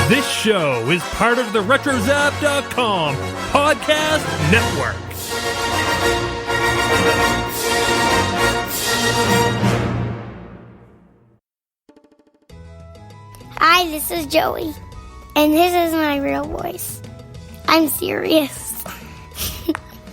This show is part of the RetroZap.com podcast network. Hi, this is Joey, and this is my real voice. I'm serious.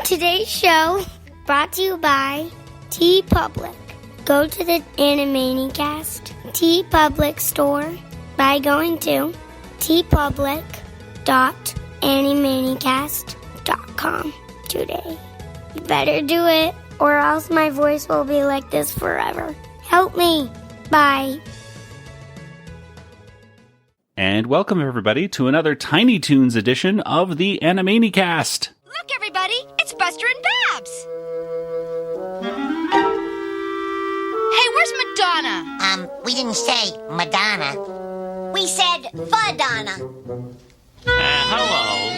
Today's show brought to you by TeePublic. Go to the Animaniacs TeePublic store by going to teepublic.animaniacast.com today. You better do it, or else my voice will be like this forever. Help me. Bye. And welcome, everybody, to another Tiny Toons edition of the Animaniacast. Look, everybody, it's Buster and Babs. Hey, where's Madonna? We didn't say Madonna. We said Fuddonna. Hello.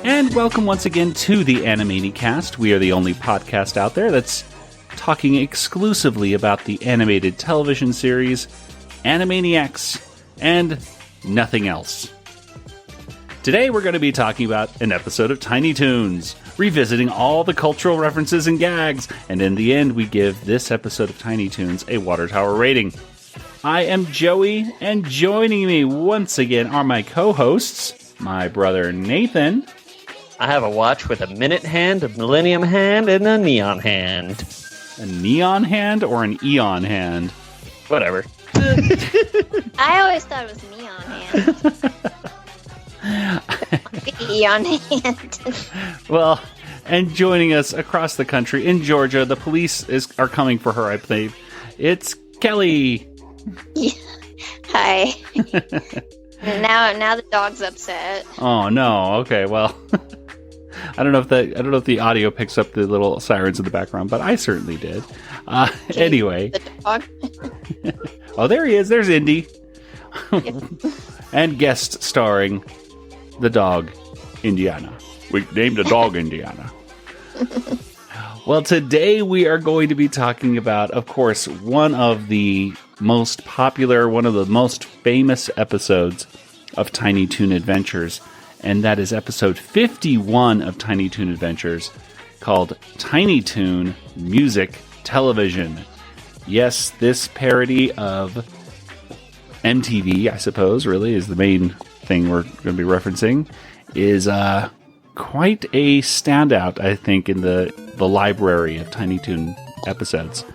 And welcome once again to the Animaniacast. We are the only podcast out there that's talking exclusively about the animated television series, Animaniacs, and nothing else. Today we're going to be talking about an episode of Tiny Toons, revisiting all the cultural references and gags, and in the end we give this episode of Tiny Toons a Water Tower rating. I am Joey, and joining me once again are my co-hosts, my brother Nathan. I have a watch with a minute hand, a millennium hand, and a neon hand. A neon hand or an eon hand? Whatever. I always thought it was neon hand. Neon hand. Well, and joining us across the country in Georgia, the police are coming for her, I believe. It's Kelly. Yeah. Hi. Now the dog's upset. Oh no. Okay. Well, I don't know if the audio picks up the little sirens in the background, but I certainly did. Anyway. The dog. Oh, there he is. There's Indy. Yep. And guest starring the dog, Indiana. We named the dog Indiana. Well, today we are going to be talking about, of course, one of the most popular, one of the most famous episodes of Tiny Toon Adventures, and that is episode 51 of Tiny Toon Adventures, called Tiny Toon Music Television. Yes, this parody of MTV, I suppose, really, is the main thing we're going to be referencing, is quite a standout, I think, in the library of Tiny Toon episodes.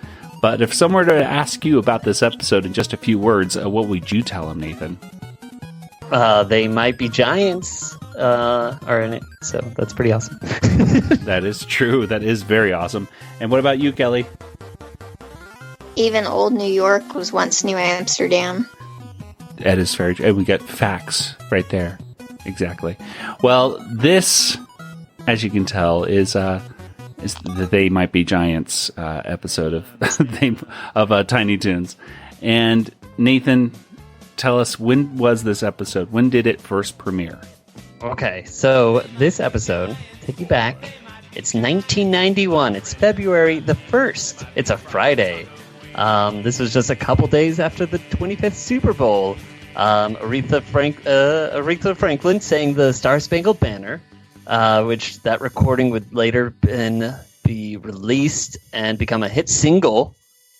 But if someone were to ask you about this episode in just a few words, what would you tell them, Nathan? They might be giants are in it, so that's pretty awesome. That is true. That is very awesome. And what about you, Kelly? Even old New York was once New Amsterdam. That is very true. And we got facts right there. Exactly. Well, this, as you can tell, is the They Might Be Giants episode of Tiny Toons. And Nathan, tell us, when was this episode? When did it first premiere? Okay, so this episode, take you back, it's 1991. It's February the 1st. It's a Friday. This was just a couple days after the 25th Super Bowl. Aretha Franklin sang the Star-Spangled Banner, which that recording would later be released and become a hit single.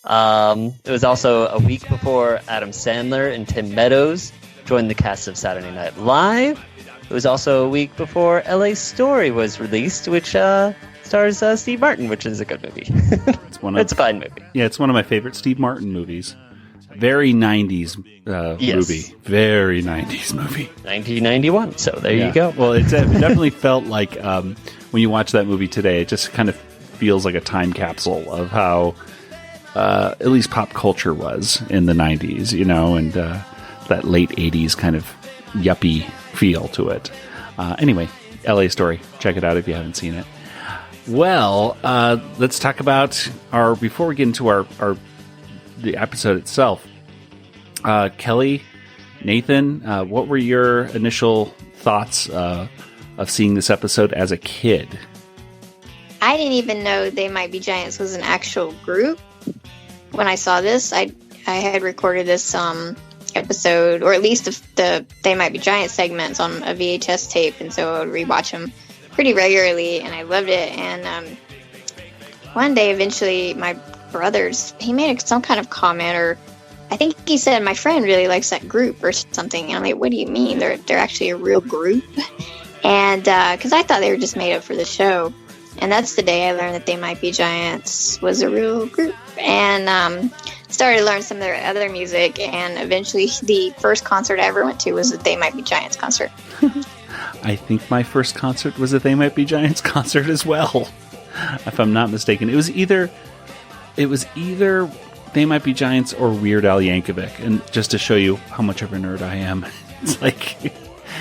It was also a week before Adam Sandler and Tim Meadows joined the cast of Saturday Night Live. It was also a week before LA Story was released, which stars Steve Martin, which is a good movie. It's a fine movie. Yeah, it's one of my favorite Steve Martin movies. Very 90s movie. Very 90s movie. 1991, so there you go. Well, it definitely felt like, when you watch that movie today, it just kind of feels like a time capsule of how at least pop culture was in the 90s, you know, and that late 80s kind of yuppie feel to it. Anyway, LA Story. Check it out if you haven't seen it. Well, let's talk about before we get into the episode itself. Kelly, Nathan, what were your initial thoughts of seeing this episode as a kid? I didn't even know They Might Be Giants was an actual group. When I saw this, I had recorded this episode, or at least the They Might Be Giants segments on a VHS tape, and so I would rewatch them pretty regularly, and I loved it. And one day, eventually, my brothers, he made some kind of comment, or I think he said, my friend really likes that group or something. And I'm like, what do you mean? They're actually a real group? And because I thought they were just made up for the show. And that's the day I learned that They Might Be Giants was a real group. And started to learn some of their other music. And eventually the first concert I ever went to was a They Might Be Giants concert. I think my first concert was a They Might Be Giants concert as well, if I'm not mistaken. It was either They Might Be Giants or Weird Al Yankovic. And just to show you how much of a nerd I am, it's like...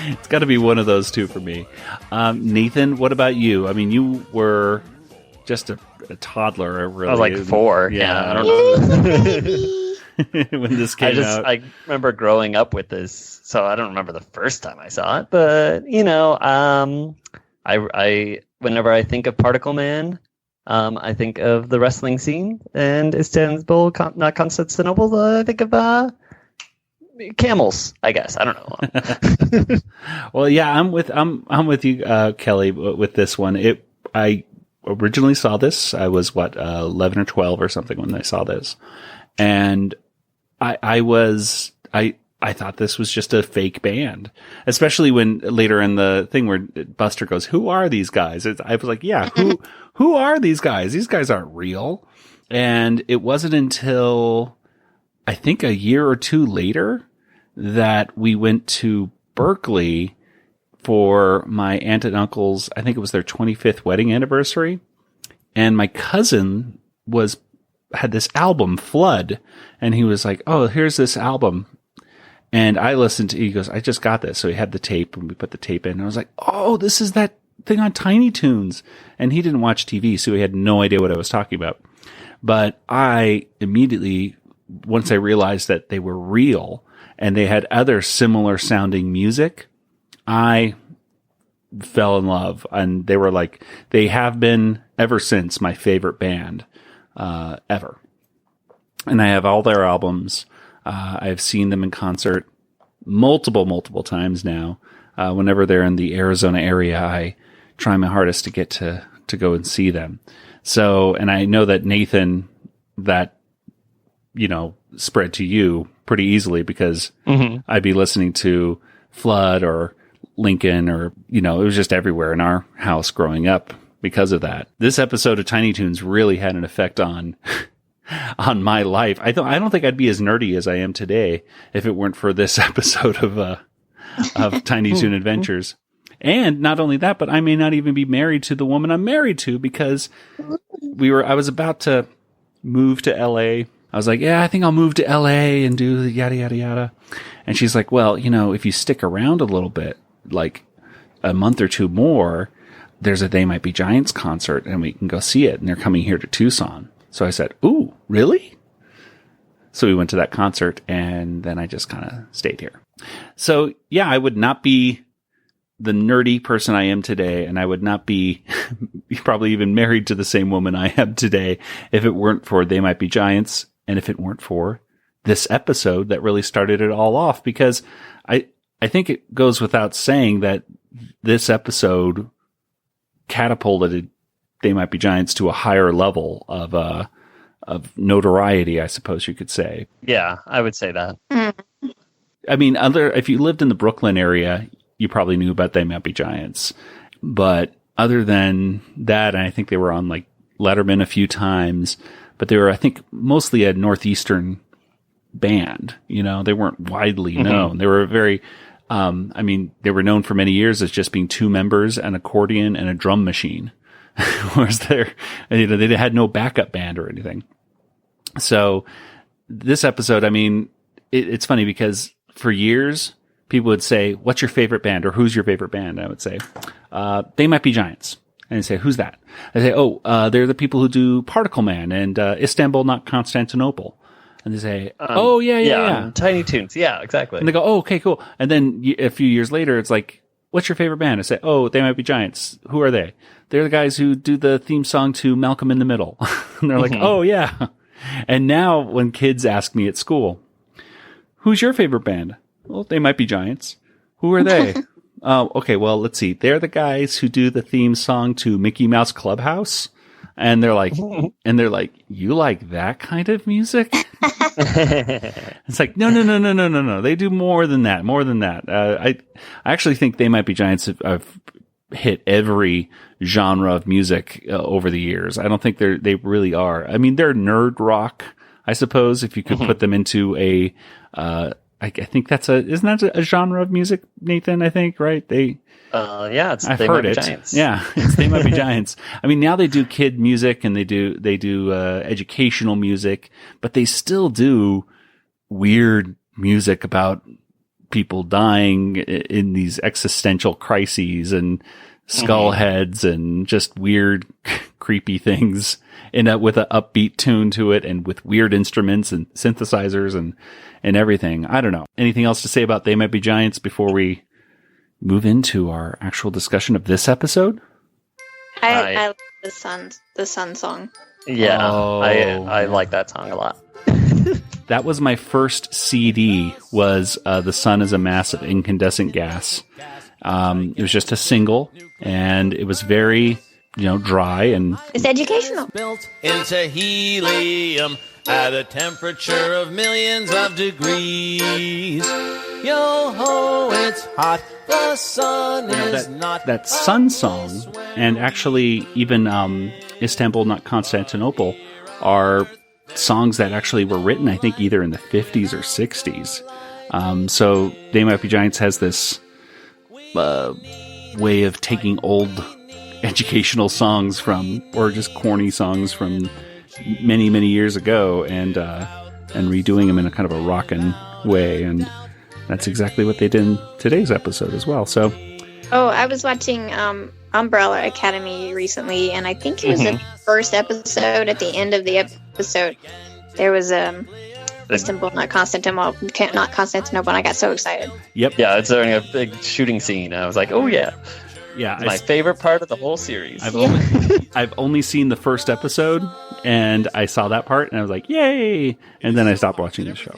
It's got to be one of those two for me. Nathan, what about you? I mean, you were just a toddler. Really. I was like 4. Yeah. I don't know. When this came out. I remember growing up with this, so I don't remember the first time I saw it. But, I whenever I think of Particle Man, I think of the wrestling scene. And Istanbul, not Constantinople, I think of... camels, I guess. I don't know. Well, yeah, I'm with you, Kelly, with this one. I originally saw this. I was 11 or 12 or something when I saw this, and I thought this was just a fake band, especially when later in the thing where Buster goes, "Who are these guys?" I was like, "Yeah, who are these guys? These guys aren't real." And it wasn't until I think a year or two later that we went to Berkeley for my aunt and uncle's, I think it was their 25th wedding anniversary. And my cousin had this album, Flood. And he was like, "Oh, here's this album." And I listened he goes, "I just got this." So he had the tape and we put the tape in. And I was like, "Oh, this is that thing on Tiny Toons." And he didn't watch TV, so he had no idea what I was talking about. But I immediately, once I realized that they were real and they had other similar sounding music, I fell in love. And they have been ever since my favorite band, ever. And I have all their albums. I've seen them in concert multiple times now. Whenever they're in the Arizona area, I try my hardest to get to go and see them. So, and I know that Nathan, that, spread to you pretty easily because I'd be listening to Flood or Lincoln or, it was just everywhere in our house growing up because of that. This episode of Tiny Toons really had an effect on my life. I don't think I'd be as nerdy as I am today if it weren't for this episode of Tiny Toon Adventures. And not only that, but I may not even be married to the woman I'm married to because I was about to move to LA. I was like, "Yeah, I think I'll move to LA and do yada, yada, yada." And she's like, "Well, if you stick around a little bit, like a month or two more, there's a They Might Be Giants concert and we can go see it. And they're coming here to Tucson." So I said, "Ooh, really?" So we went to that concert and then I just kind of stayed here. So yeah, I would not be the nerdy person I am today, and I would not be probably even married to the same woman I am today if it weren't for They Might Be Giants, and if it weren't for this episode that really started it all off, because I think it goes without saying that this episode catapulted They Might Be Giants to a higher level of notoriety, I suppose you could say. Yeah, I would say that. I mean, if you lived in the Brooklyn area, you probably knew about They Might Be Giants. But other than that, and I think they were on like Letterman a few times, but they were, I think, mostly a Northeastern band. They weren't widely known. They were very, they were known for many years as just being 2 members, an accordion and a drum machine. Whereas they had no backup band or anything. So this episode, it's funny because for years, people would say, "What's your favorite band?" or "Who's your favorite band?" And I would say, "They Might Be Giants." And they say, "Who's that?" I say, "Oh, they're the people who do Particle Man and Istanbul, not Constantinople." And they say, oh, yeah. Tiny Toons. Yeah, exactly. And they go, oh, okay, cool. And then a few years later, it's like, what's your favorite band? I say, oh, They Might Be Giants. Who are they? They're the guys who do the theme song to Malcolm in the Middle. And they're like, oh, yeah. And now when kids ask me at school, who's your favorite band? Well, They Might Be Giants. Who are they? Oh, okay, well, let's see. They're the guys who do the theme song to Mickey Mouse Clubhouse. And they're like, you like that kind of music? It's like, no. They do more than that. I actually think They Might Be Giants have hit every genre of music over the years. I don't think they really are. I mean, they're nerd rock, I suppose, if you could put them into a, I think isn't that a genre of music, Nathan? I think, right? I've heard it. Giants. Yeah, They Might Be Giants. I mean, now they do kid music and they do educational music, but they still do weird music about people dying in these existential crises and skull heads and just weird, creepy things with an upbeat tune to it and with weird instruments and synthesizers and everything. I don't know. Anything else to say about They Might Be Giants before we move into our actual discussion of this episode? I like the sun song. Yeah, I like that song a lot. That was my first CD, was The Sun is a Mass of Incandescent Gas. It was just a single, and it was very, dry and... It's educational. Built into helium at a temperature of millions of degrees. Yo-ho, it's hot. The sun is not... That Sun song, and actually even Istanbul, not Constantinople, are songs that actually were written, I think, either in the 50s or 60s. So They Might Be Giants has this way of taking old educational songs or just corny songs from many, many years ago and redoing them in a kind of a rockin' way. And that's exactly what they did in today's episode as well. So, I was watching Umbrella Academy recently, and I think it was the first episode. At the end of the episode, there was Istanbul, not Constantinople, and I got so excited. Yep. Yeah, it's during a big shooting scene. I was like, oh yeah. Yeah, it's my favorite part of the whole series. I've only seen the first episode, and I saw that part, and I was like, "Yay!" And then I stopped watching the show.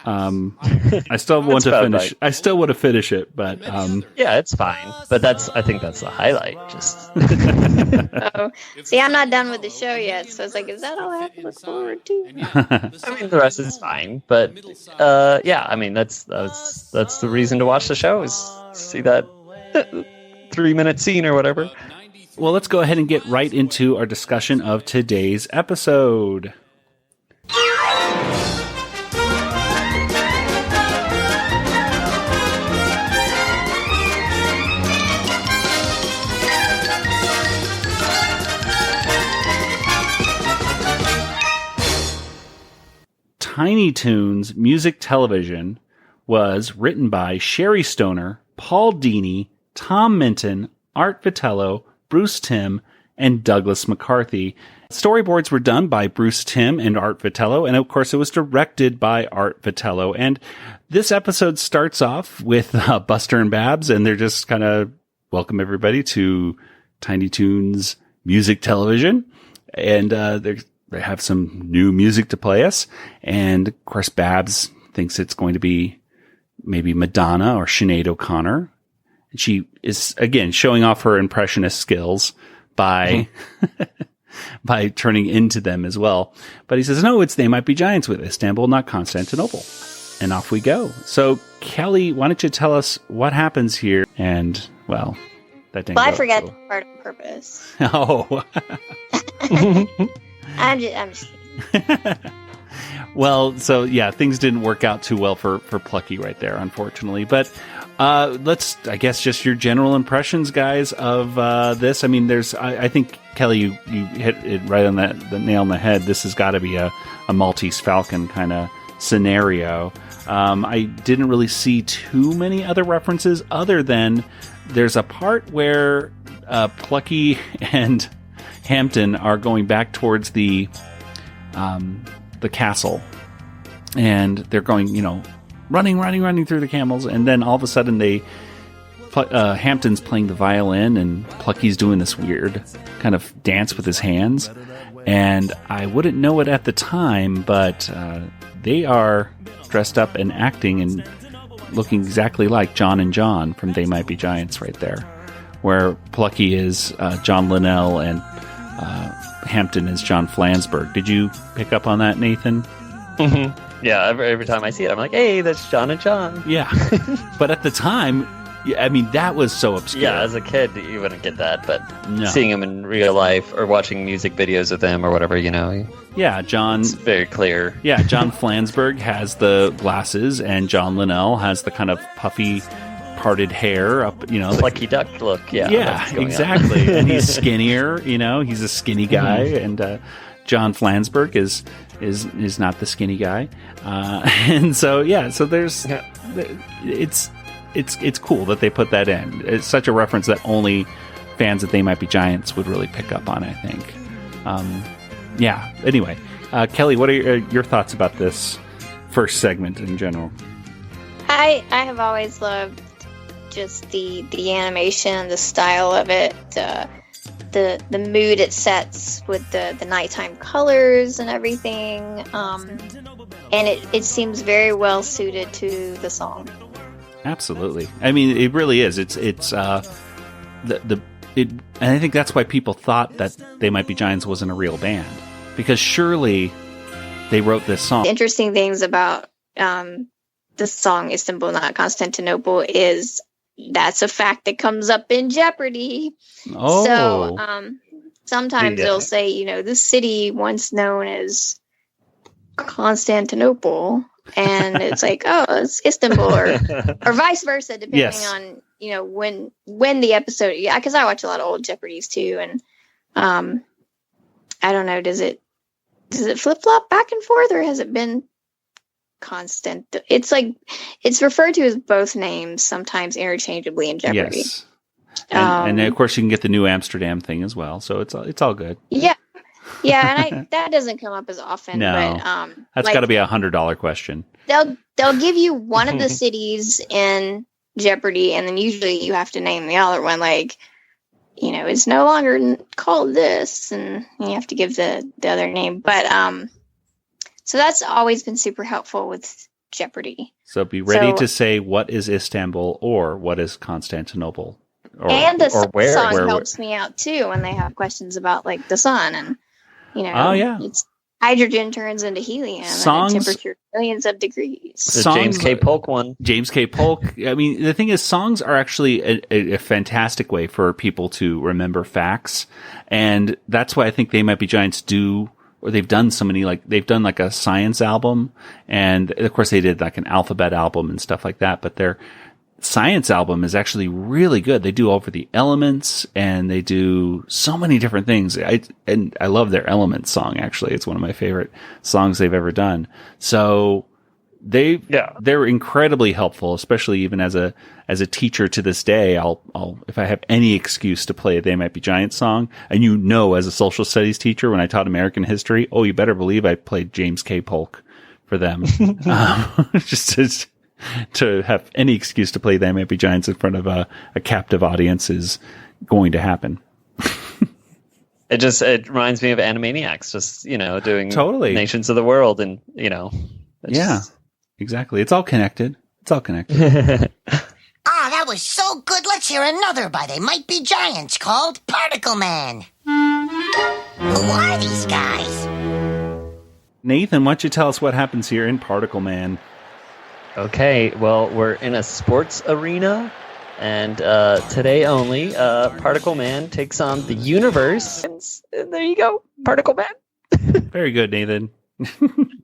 I still want to finish. Right. I still want to finish it, but yeah, it's fine. But I think that's the highlight. Just see, I'm not done with the show yet, so it's like, is that all I have to look forward to? I mean, the rest is fine, but yeah, I mean, that's the reason to watch the show, is see that 3-minute scene or whatever. Well, let's go ahead and get right into our discussion of today's episode. Tiny Toons Music Television was written by Sherry Stoner, Paul Dini, Tom Minton, Art Vitello, Bruce Timm, and Douglas McCarthy. Storyboards were done by Bruce Timm and Art Vitello, and of course it was directed by Art Vitello. And this episode starts off with Buster and Babs, and they're just kind of welcome everybody to Tiny Toons Music Television. And they have some new music to play us. And of course Babs thinks it's going to be maybe Madonna or Sinead O'Connor. She is, again, showing off her impressionist skills by by turning into them as well. But he says, no, They Might Be Giants with Istanbul, not Constantinople. And off we go. So, Kelly, why don't you tell us what happens here? And, well, that didn't I forgot the part on purpose. Oh. I'm just kidding. Well, so, yeah, things didn't work out too well for Plucky right there, unfortunately. But let's, I guess, just your general impressions, guys, of this. I mean, I think, Kelly, you hit it right on the nail on the head. This has got to be a Maltese Falcon kind of scenario. I didn't really see too many other references other than there's a part where Plucky and Hamton are going back towards the castle, and they're going, running through the camels, and then all of a sudden Hamton's playing the violin, and Plucky's doing this weird kind of dance with his hands, and I wouldn't know it at the time, but they are dressed up and acting and looking exactly like John and John from They Might Be Giants right there, where Plucky is John Linnell and Hamton is John Flansburgh. Did you pick up on that, Nathan? Mm-hmm. Yeah, every time I see it, I'm like, hey, that's John and John. Yeah. But at the time, I mean, that was so obscure. Yeah, as a kid, you wouldn't get that, but no. Seeing him in real life or watching music videos of them or whatever, Yeah, John... It's very clear. Yeah, John Flansburgh has the glasses, and John Linnell has the kind of puffy, parted hair up, Lucky Duck look, yeah. Yeah, exactly. And he's skinnier, he's a skinny guy, and John Flansburgh is not the skinny guy. And so, so there's... It's cool that they put that in. It's such a reference that only fans of They Might Be Giants would really pick up on, I think. Anyway, Kelly, what are your thoughts about this first segment in general? I have always loved just the animation, the style of it, the mood it sets with the nighttime colors and everything, and it seems very well suited to the song. Absolutely. I mean, it really is. It's and I think that's why people thought that They Might Be Giants wasn't a real band, because surely they wrote this song. The interesting things about the song Istanbul, not Constantinople, is that's a fact that comes up in Jeopardy. Oh. So sometimes it'll say, this city once known as Constantinople. And it's like, oh, it's Istanbul, or vice versa, depending on when the episode. Yeah, because I watch a lot of old Jeopardies too, and I don't know. Does it flip flop back and forth, or has it been constant? It's like it's referred to as both names, sometimes interchangeably in Jeopardy. Yes, and of course you can get the New Amsterdam thing as well, so it's all good. Yeah. Yeah, and that doesn't come up as often. No, but, that's got to be $100 question. They'll give you one of the cities in Jeopardy, and then usually you have to name the other one. Like, it's no longer called this, and you have to give the other name. But so that's always been super helpful with Jeopardy. So be ready to say what is Istanbul or what is Constantinople. And the song helps me out too when they have questions about like the sun and. It's hydrogen turns into helium and temperature millions of degrees. The James K. Polk one. James K. Polk. I mean, the thing is, songs are actually a fantastic way for people to remember facts. And that's why I think They Might Be Giants they've done so many, they've done like a science album. And of course they did like an alphabet album and stuff like that. But their science album is actually really good. They do Over the Elements, and they do so many different things. I love their Elements song. Actually, it's one of my favorite songs they've ever done. So they're incredibly helpful, especially even as a teacher to this day. I'll if I have any excuse to play a They Might Be Giants song, and as a social studies teacher when I taught American history, you better believe I played James K. Polk for them. Just to have any excuse to play They Might Be Giants in front of a captive audience is going to happen. It reminds me of Animaniacs, just, doing totally Nations of the World, and, exactly. It's all connected. That was so good. Let's hear another by They Might Be Giants called Particle Man. Who are these guys? Nathan, why don't you tell us what happens here in Particle Man? Okay, well, we're in a sports arena, and today only, Particle Man takes on the universe. And there you go, Particle Man. Very good, Nathan.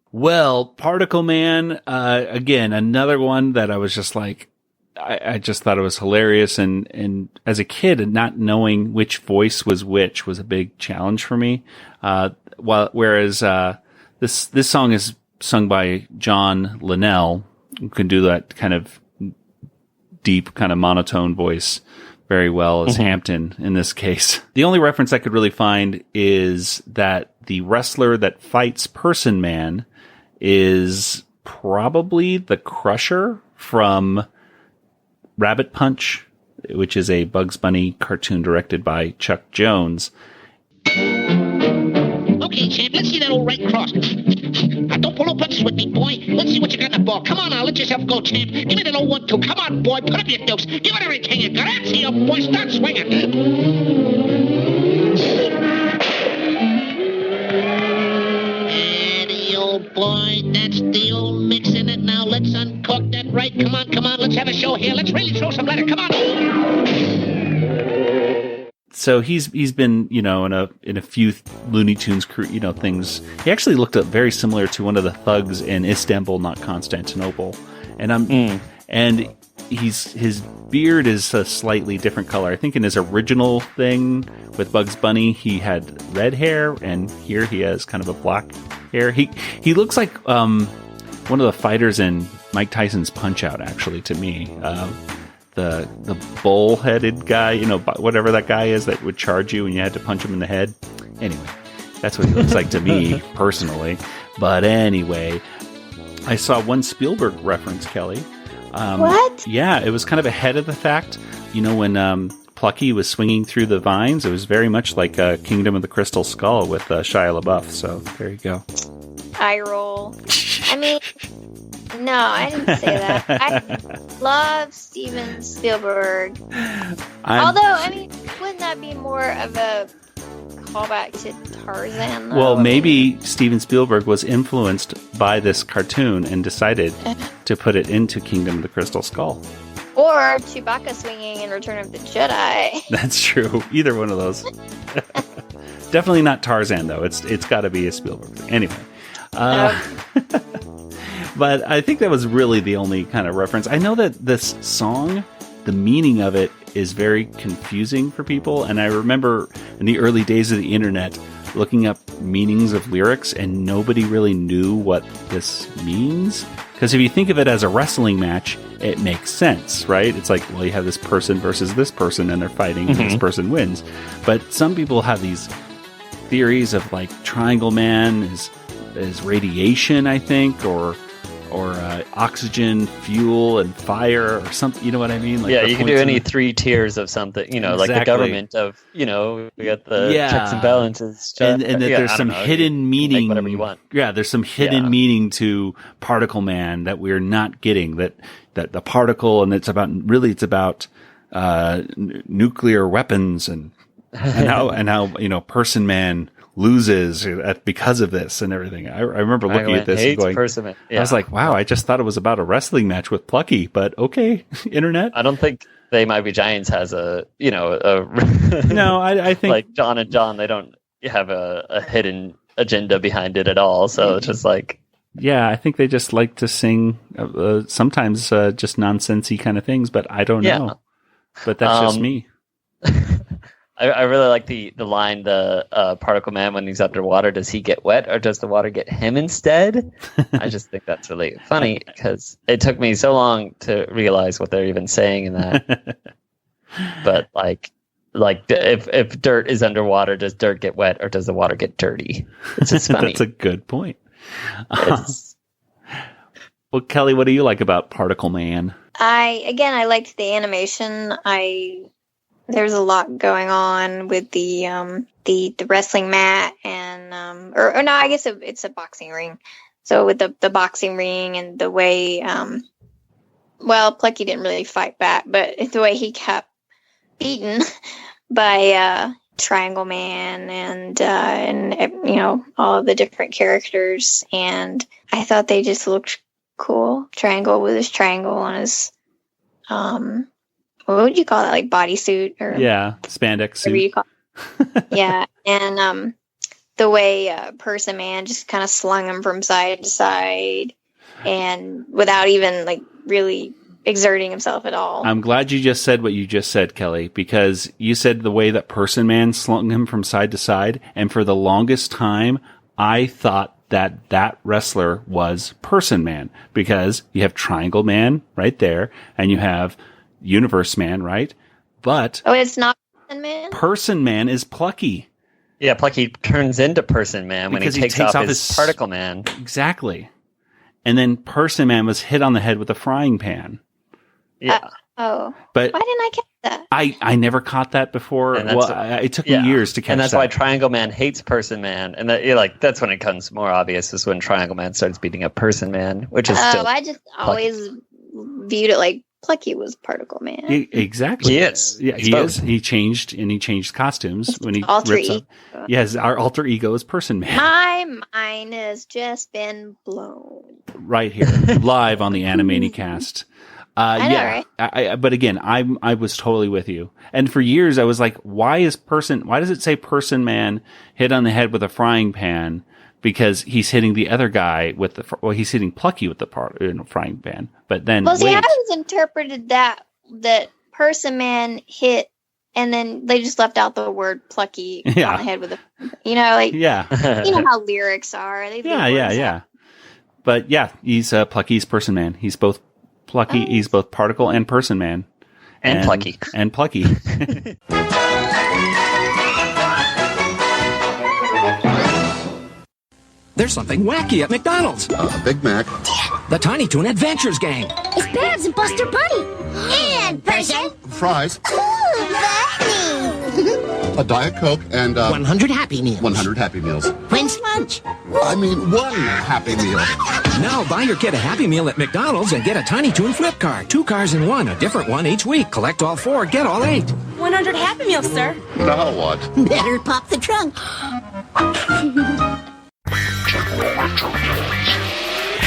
Well, Particle Man, again, another one that I was just like, I just thought it was hilarious, and as a kid, and not knowing which voice was which was a big challenge for me. Whereas this song is sung by John Linnell, who can do that kind of deep, kind of monotone voice very well as Hamton in this case. The only reference I could really find is that the wrestler that fights Person Man is probably the Crusher from Rabbit Punch, which is a Bugs Bunny cartoon directed by Chuck Jones. Okay, champ, let's see that old right cross. Now, don't pull no punches with me, boy. Let's see what you got in the ball. Come on now, let yourself go, champ. Give me that old 1-2. Come on, boy, put up your dukes. Give it everything you got. That's here, boy. Start swinging. The old boy, that's the old mix in it. Now let's uncork that right. Come on, let's have a show here. Let's really throw some letter. Come on. So he's been, in a few Looney Tunes things. He actually looked up very similar to one of the thugs in Istanbul, not Constantinople. And and his beard is a slightly different color. I think in his original thing with Bugs Bunny, he had red hair, and here he has kind of a black hair. He looks like one of the fighters in Mike Tyson's Punch-Out, actually, to me. The bull-headed guy, whatever that guy is that would charge you and you had to punch him in the head. Anyway, that's what he looks like to me, personally. But anyway, I saw one Spielberg reference, Kelly. What? Yeah, it was kind of ahead of the fact. When Plucky was swinging through the vines, it was very much like Kingdom of the Crystal Skull with Shia LaBeouf. So there you go. Eye roll. I mean... No, I didn't say that. I love Steven Spielberg. Although, wouldn't that be more of a callback to Tarzan, though? Well, maybe Steven Spielberg was influenced by this cartoon and decided to put it into Kingdom of the Crystal Skull. Or Chewbacca swinging in Return of the Jedi. That's true. Either one of those. Definitely not Tarzan, though. It's got to be a Spielberg thing. Anyway. But I think that was really the only kind of reference. I know that this song, the meaning of it is very confusing for people. And I remember in the early days of the internet looking up meanings of lyrics, and nobody really knew what this means. Because if you think of it as a wrestling match, it makes sense, right? It's like, well, you have this person versus this person and they're fighting and this person wins. But some people have these theories of like Triangle Man is radiation, I think, or oxygen, fuel, and fire, or something. You know what I mean? Like you can do any 3 tiers of something. Exactly. Like the government of, we got the checks and balances. And that there's some hidden meaning. Whatever you want. Yeah, there's some hidden meaning to Particle Man that we're not getting. That the particle, and it's about nuclear weapons and how Person Man loses because of this and everything. I remember looking at this and going, I was like, wow, I just thought it was about a wrestling match with Plucky, but okay, internet. I don't think They Might Be Giants has a no, I think like John and John, they don't have a hidden agenda behind it at all. So it's just like, yeah, I think they just like to sing sometimes just nonsensey kind of things, but I don't know. But that's just me. I really like the line, the Particle Man, when he's underwater, does he get wet or does the water get him instead? I just think that's really funny because it took me so long to realize what they're even saying in that. But like if dirt is underwater, does dirt get wet or does the water get dirty? It's just funny. That's a good point. Well, Kelly, what do you like about Particle Man? I liked the animation. There's a lot going on with the wrestling mat and or no, I guess it's a boxing ring. So with the boxing ring and the way Plucky didn't really fight back, but the way he kept beaten by Triangle Man and all of the different characters, and I thought they just looked cool. Triangle with his triangle on his what would you call that? Like bodysuit or spandex suit. You call it. Yeah, and the way Person Man just kind of slung him from side to side, and without even like really exerting himself at all. I'm glad you just said what you just said, Kelly, because you said the way that Person Man slung him from side to side, and for the longest time, I thought that wrestler was Person Man, because you have Triangle Man right there, and you have Universe Man, right? But it's not Person Man? Person Man is Plucky. Yeah, Plucky turns into Person Man when he takes off his Particle Man. Exactly. and then Person Man was hit on the head with a frying pan. Yeah. But why didn't I catch that? I never caught that before. It took me years to catch that. And that's why Triangle Man hates Person Man. And that's when it becomes more obvious, is when Triangle Man starts beating up Person Man, which is still... I just always viewed it like Plucky was Particle Man. Exactly. He is. Yeah, he is. He changed costumes when he alter rips ego. up. Yes, our alter ego is Person Man. My mind has just been blown. Right here, live on the Animaniacast. I know, right? But again, I was totally with you. And for years, I was like, why does it say Person Man hit on the head with a frying pan? Because he's hitting the other guy he's hitting Plucky with the frying pan. But then, I always interpreted that Person Man hit, and then they just left out the word Plucky on the head with you know how lyrics are. Yeah. But yeah, he's Plucky's Person Man. He's both Plucky. He's both Particle and Person Man, and Plucky. And Plucky. There's something wacky at McDonald's. Big Mac. The Tiny Toon Adventures gang. It's Babs and Buster Bunny. And Person. Fries. Ooh, Bunny. A Diet Coke and 100 Happy Meals. 100 Happy Meals. When's lunch? I mean, one Happy Meal. Now buy your kid a Happy Meal at McDonald's and get a Tiny Toon flip card. 2 cars in one, a different one each week. Collect all 4, get all 8. 100 Happy Meals, sir. Now what? Better pop the trunk.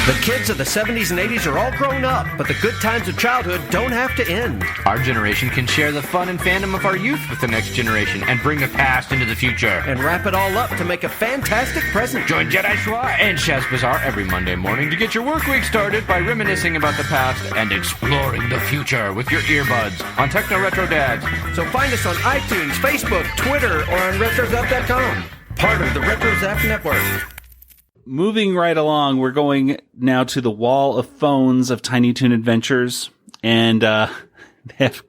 The kids of the 70s and 80s are all grown up, but the good times of childhood don't have to end. Our generation can share the fun and fandom of our youth with the next generation and bring the past into the future. And wrap it all up to make a fantastic present. Join Jedi Schwa and Chef's Bazaar every Monday morning to get your work week started by reminiscing about the past and exploring the future with your earbuds on Techno Retro Dads. So find us on iTunes, Facebook, Twitter, or on RetroZap.com. Part of the RetroZap Network. Moving right along, we're going now to the wall of phones of Tiny Toon Adventures, and they have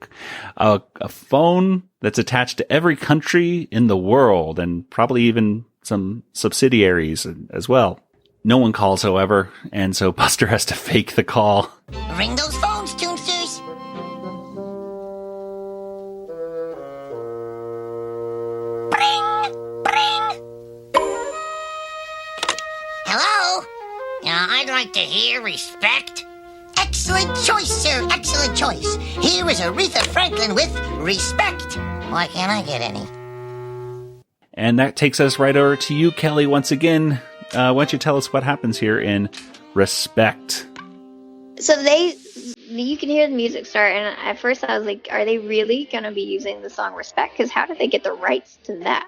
a phone that's attached to every country in the world, and probably even some subsidiaries as well. No one calls, however, and so Buster has to fake the call. Ring those phones, Toonsters. Hello? I'd like to hear respect. Excellent choice, sir. Excellent choice. Here is Aretha Franklin with respect. Why can't I get any? And that takes us right over to you, Kelly, once again. Why don't you tell us what happens here in Respect? So you can hear the music start, and at first I was like, are they really going to be using the song Respect? Because how did they get the rights to that?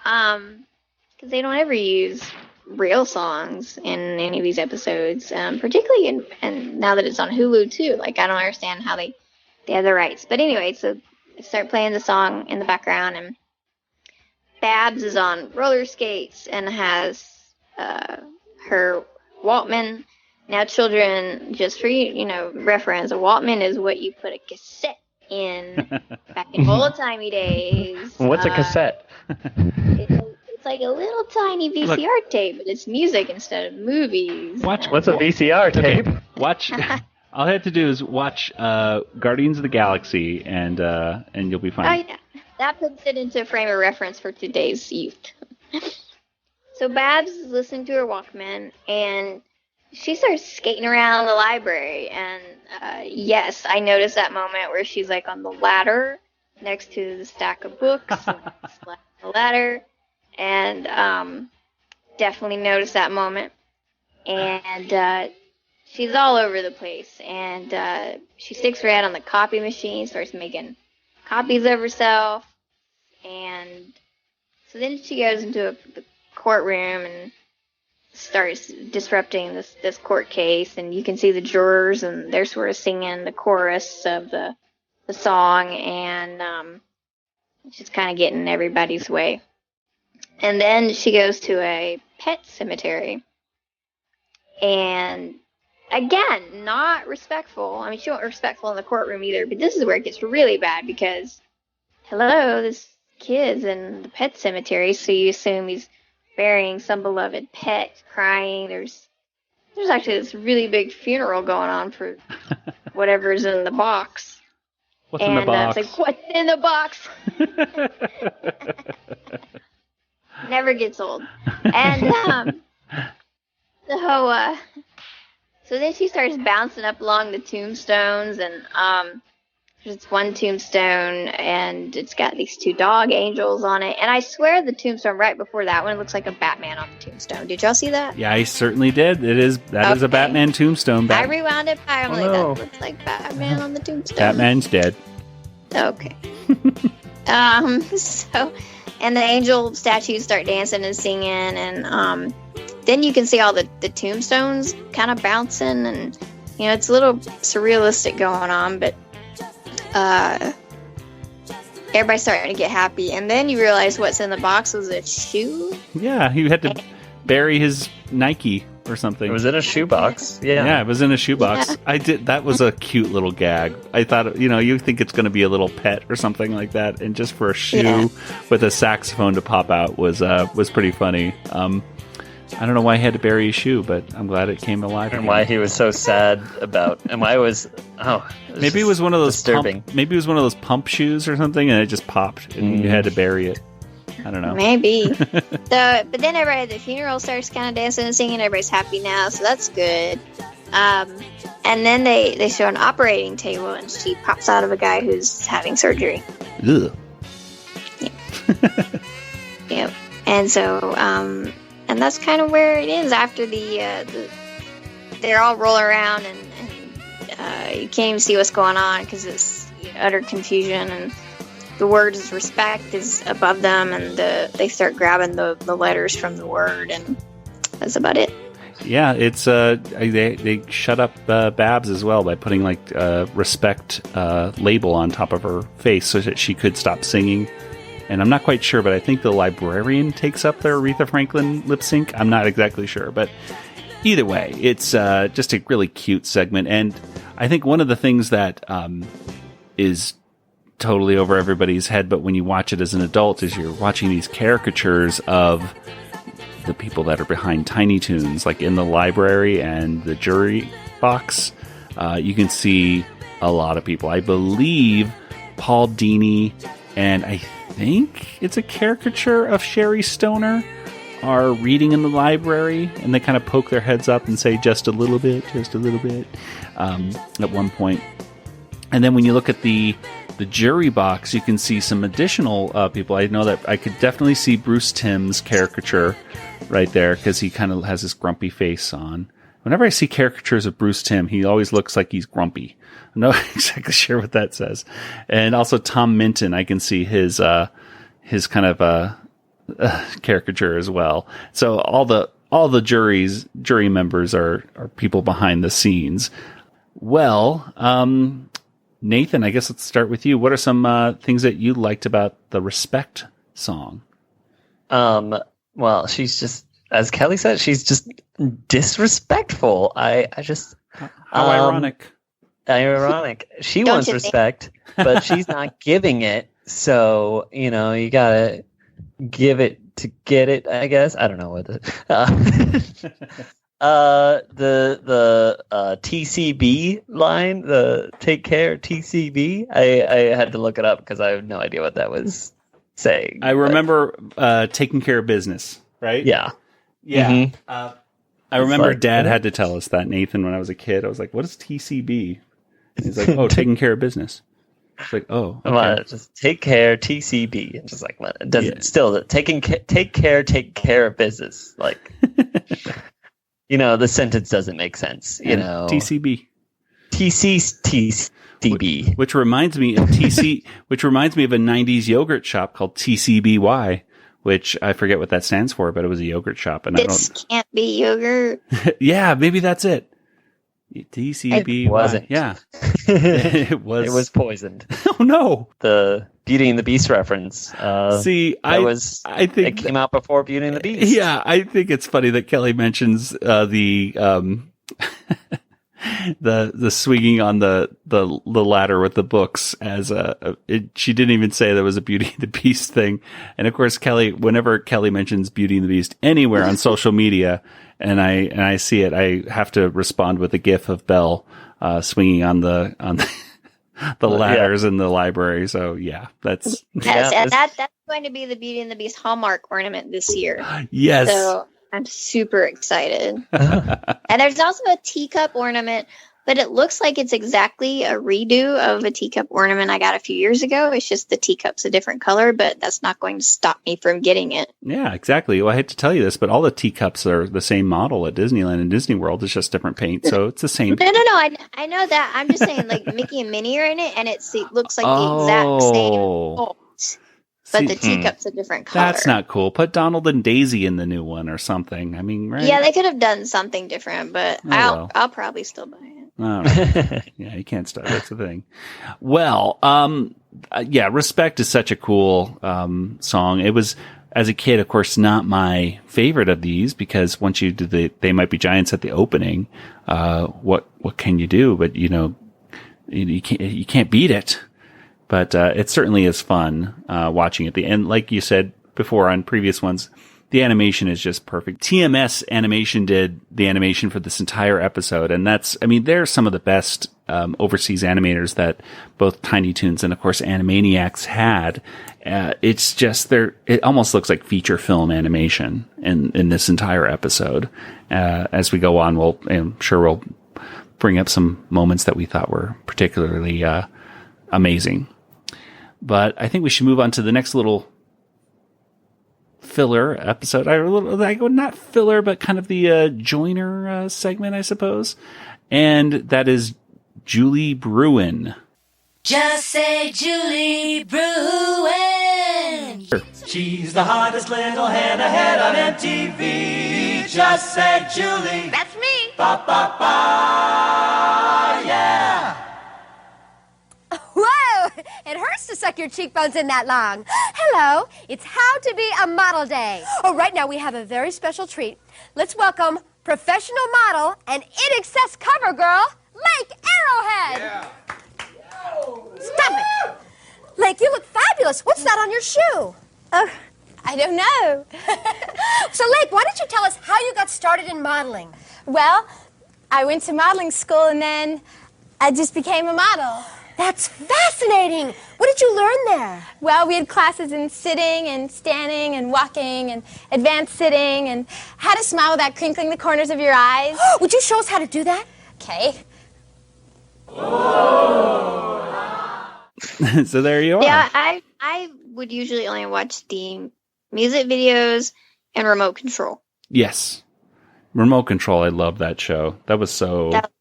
Because they don't ever use real songs in any of these episodes, particularly and now that it's on Hulu too. Like, I don't understand how they have the rights. But anyway, so I start playing the song in the background, and Babs is on roller skates and has her Walkman. Now, children, just for reference, a Walkman is what you put a cassette in back in old-timey days. What's a cassette? It's like a little tiny VCR tape, but it's music instead of movies. What's a VCR tape? Watch. All I have to do is watch Guardians of the Galaxy, and you'll be fine. Oh, yeah. That puts it into a frame of reference for today's youth. So Babs is listening to her Walkman, and she starts skating around the library. And yes, I noticed that moment where she's like on the ladder next to the stack of books, and the ladder. And definitely noticed that moment. And she's all over the place. And she sticks her head on the copy machine, starts making copies of herself. And so then she goes into the courtroom and starts disrupting this court case. And you can see the jurors, and they're sort of singing the chorus of the song. And she's kind of getting in everybody's way. And then she goes to a pet cemetery. And again, not respectful. I mean, she wasn't respectful in the courtroom either, but this is where it gets really bad because, hello, this kid's in the pet cemetery, so you assume he's burying some beloved pet, crying. There's There's actually this really big funeral going on for whatever's in the box. What's in the box? It's like, what's in the box? Never gets old. And so then she starts bouncing up along the tombstones, and there's one tombstone, and it's got these 2 dog angels on it. And I swear the tombstone right before that one looks like a Batman on the tombstone. Did y'all see that? Yeah, I certainly did. That is a Batman tombstone. I rewound it back. I'm that looks like Batman on the tombstone. Batman's dead. Okay. So, and the angel statues start dancing and singing, and then you can see all the tombstones kind of bouncing, and it's a little surrealistic going on, but everybody's starting to get happy, and then you realize what's in the box was a shoe. Yeah, he had to bury his Nike or something. It was in a shoebox. Yeah, it was in a shoebox. Yeah. That was a cute little gag. I thought, you think it's going to be a little pet or something like that, and just for a shoe with a saxophone to pop out was pretty funny. I don't know why he had to bury his shoe, but I'm glad it came alive. And why he was so sad about, and why maybe it was one of those disturbing. Maybe it was one of those pump shoes or something, and it just popped, and you had to bury it. I don't know. Maybe. But then everybody at the funeral starts kind of dancing and singing. Everybody's happy now, so that's good. And then they show an operating table, and she pops out of a guy who's having surgery. Ugh. Yeah. Yep. And so, and that's kind of where it ends after they're all rolling around, and you can't even see what's going on because it's utter confusion, and the word is respect is above them, and they start grabbing the letters from the word, and that's about it. Yeah, it's they shut up Babs as well by putting respect label on top of her face so that she could stop singing. And I'm not quite sure, but I think the librarian takes up their Aretha Franklin lip sync. I'm not exactly sure, but either way, it's just a really cute segment. And I think one of the things that is totally over everybody's head, but when you watch it as an adult, is you're watching these caricatures of the people that are behind Tiny Toons, like in the library and the jury box. You can see a lot of people. I believe Paul Dini, and I think it's a caricature of Sherry Stoner, are reading in the library, and they kind of poke their heads up and say just a little bit at one point. And then when you look at the jury box, you can see some additional people. I know that I could definitely see Bruce Timm's caricature right there, because he kind of has this grumpy face on. Whenever I see caricatures of Bruce Timm, he always looks like he's grumpy. I'm not exactly sure what that says. And also Tom Minton, I can see his kind of caricature as well. So all the jury members are people behind the scenes. Well, Nathan, I guess let's start with you. What are some things that you liked about the Respect song? Well, she's just, as Kelly said, she's just disrespectful. I just how ironic. Ironic. She wants respect, but she's not giving it. So you gotta give it to get it. I guess I don't know what the TCB line, the take care TCB. I had to look it up because I have no idea what that was saying. I remember taking care of business, right? Yeah. Mm-hmm. I remember Dad had to tell us that, Nathan, when I was a kid. I was like, what is TCB? And he's like, oh, taking care of business. It's like, oh, okay. Just take care TCB. And just like, it doesn't still take care of business. Like, the sentence doesn't make sense. TCB. TCB. Which reminds me of which reminds me of a 90s yogurt shop called TCBY, which I forget what that stands for, but it was a yogurt shop. And this can't be yogurt. Yeah, maybe that's it. TCB wasn't. Yeah, it was. It was poisoned. Oh no! The Beauty and the Beast reference. See, I think it came out before Beauty and the Beast. Yeah, I think it's funny that Kelly mentions the the swinging on the ladder with the books as she didn't even say there was a Beauty and the Beast thing. And of course, Kelly, whenever Kelly mentions Beauty and the Beast anywhere on social media, and I see it, I have to respond with a GIF of Belle swinging on the ladders in the library. So yeah, that's that's going to be the Beauty and the Beast Hallmark ornament this year. Yes. So I'm super excited. And there's also a teacup ornament, but it looks like it's exactly a redo of a teacup ornament I got a few years ago. It's just the teacup's a different color, but that's not going to stop me from getting it. Yeah, exactly. Well, I hate to tell you this, but all the teacups are the same model at Disneyland and Disney World. It's just different paint, so it's the same. No. I know that. I'm just saying, like, Mickey and Minnie are in it, and it looks like the exact same font. But the teacup's a different color. That's not cool. Put Donald and Daisy in the new one or something. I mean, right? Yeah, they could have done something different, but I'll probably still buy it. Oh, yeah, you can't stop. That's the thing. Well, yeah, Respect is such a cool song. It was, as a kid, of course, not my favorite of these because once you do They Might Be Giants at the opening, what can you do? But you can't beat it. But it certainly is fun watching it. And like you said before on previous ones, the animation is just perfect. TMS Animation did the animation for this entire episode. And they're some of the best overseas animators that both Tiny Toons and, of course, Animaniacs had. It's just it almost looks like feature film animation in this entire episode. As we go on, I'm sure we'll bring up some moments that we thought were particularly amazing. But I think we should move on to the next little filler episode. Not filler, but kind of the joiner segment, I suppose. And that is Julie Bruin. Just say Julie Bruin. She's the hottest little hen ahead on MTV. Just say Julie. That's me. Ba ba ba, yeah. Whoa! It hurts to suck your cheekbones in that long. Hello, it's How to Be a Model Day. Oh, right now we have a very special treat. Let's welcome professional model and in-excess cover girl, Lake Arrowhead. Yeah. Stop it! Lake, you look fabulous. What's that on your shoe? Oh, I don't know. So, Lake, why don't you tell us how you got started in modeling? Well, I went to modeling school and then I just became a model. That's fascinating. What did you learn there? Well, we had classes in sitting and standing and walking and advanced sitting and how to smile without crinkling the corners of your eyes. Would you show us how to do that? Okay. So there you are. Yeah, I would usually only watch the music videos and remote control. Yes. Remote Control. I love that show. That was